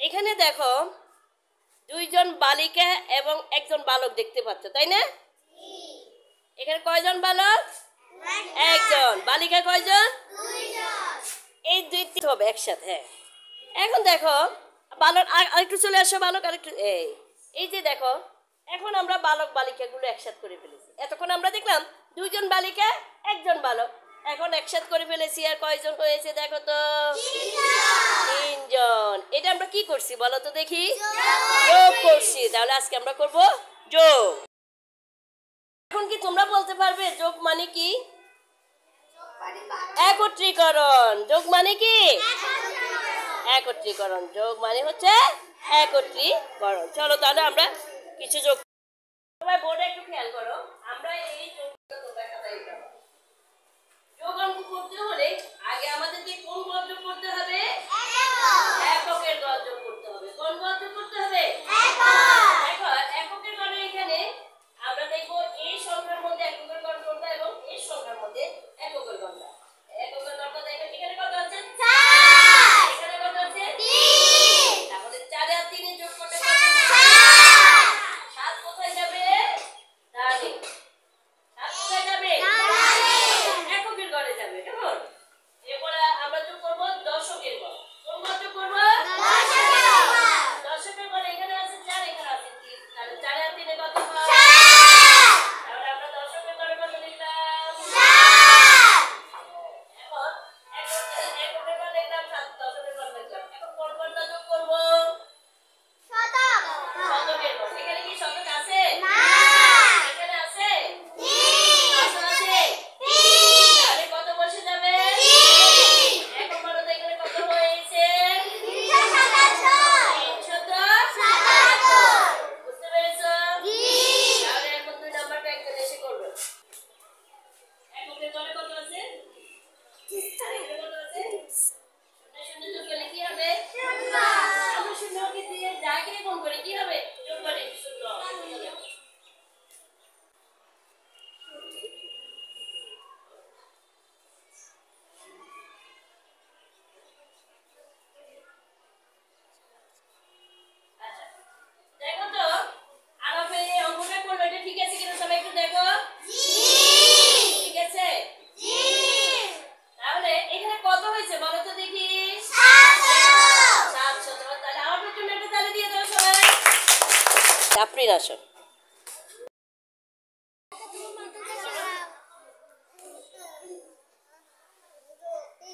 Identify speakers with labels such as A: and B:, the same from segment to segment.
A: এখানে দেখো দুইজন বালিকা এবং একজন বালক দেখতে পাচ্ছ, তাই না? এখানে কয়জন বালক? একজন। বালিকা কয়জন? এই দুইটি হবে একসাথে। হ্যাঁ, এখন দেখো বালক আরেকটু চলে আসো, বালক আরেকটু। এই যে দেখো, এখন আমরা বালক বালিকাগুলো একসাথে করে ফেলেছি। এতক্ষণ আমরা দেখলাম দুইজন বালিকা একজন বালক, এখন একসাথে করে ফেলেছি। আর কয়জন হয়েছে দেখো তো? তিনজন। এটা আমরা কি করছি বলো তো দেখি? যোগ করছি। তাহলে আজকে আমরা করব যোগ। এখন কি তোমরা বলতে পারবে যোগ মানে কি? একত্রীকরণ। যোগ মানে কি? একত্রীকরণ। যোগ মানে হচ্ছে একত্রীকরণ। চলো তাহলে আমরা কিছু যোগ। সবাই বোর্ডে একটু খেয়াল করো। আমরা এই যোগটা তোমরা খাতায় লিখো। যোগ অঙ্ক করতে হলে আগে আমাদেরকে কোন গড় যোগ করতে হবে? এককের গড় যোগ করতে হবে। কোন গড় যোগ করতে হবে? এককের গড়ে এখানে আমরা দেখব এই সংখ্যার মধ্যে এককের গড় কোনটা এবং এই সংখ্যার মধ্যে এককের গড়টা। এককের গড়টা দেখেন এখানে কত আছে? 4। এখানে কত আছে? 3। তাহলে 4 আর 3 এর যোগ করলে কত হবে? 7। 7 কোথায় যাবে? ডানে। 7 কোথায় যাবে? ডানে। এককের গড়ে যাবে। কেমন? এরপরে আমরা যোগ করব দশকের গড়। কোন গড় যোগ করব? দশকের গড়। দশকের গড় এখানে আছে 4, এখানে আছে 3। তাহলে 4 আর 3 এ কত হয়? 7। তাহলে আমরা দশকের গড়ে কত লিখলাম? 7। এখন এককের গড় লিখলাম 7, দশকের গড় লিখলাম। এখন কোন গড়টা যোগ করব? শতক। শতকের গড়। এখানে কি শতক আছে? না। এখানে আছে? 3। কত আছে? 3। তাহলে কত বসে যাবে? 3। এখন বলো তো এখানে কত হয়েছে? 377। বুঝতে পেরেছো? তাহলে এখন 2 নাম্বারটা এখানে এসে করবে। এককের গড়ে কত আছে? আর এখানে কত আছে? শূন্য যোগ করলে কি হবে? শূন্য। আমরা শূন্যকে দিয়ে যাকে গুণ করি কি হবে? যোগ করে শূন্য। আচ্ছা, দেখো তো আরবে এই অঙ্কটা করলো, এটা ঠিক আছে কিনা সবাই একটু দেখো। ঠিক আছে? তাহলে এখানে কত হয়েছে বলো তো দেখি? 700। তাহলে আমার জন্য একটা তালি দিয়ে দাও সবাই। আফরিন আসো।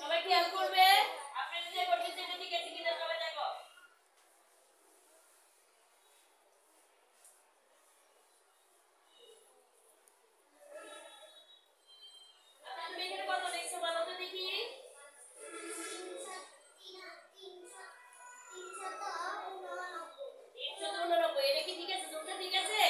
A: সবাই খেয়াল করবে। আফরিন যে করছে সেটা ঠিক আছে কিনা সবাই দেখো। আচ্ছা, তুমি এখানে কত লিখছো বলো তো দেখি? 389। এটা কি ঠিক আছে? যোগটা ঠিক আছে?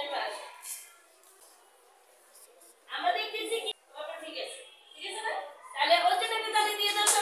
A: এবার আমরা দেখতেছি কি তোমারটা ঠিক আছে না? তাহলে ওর জন্য একটা তালি দিয়ে দাও।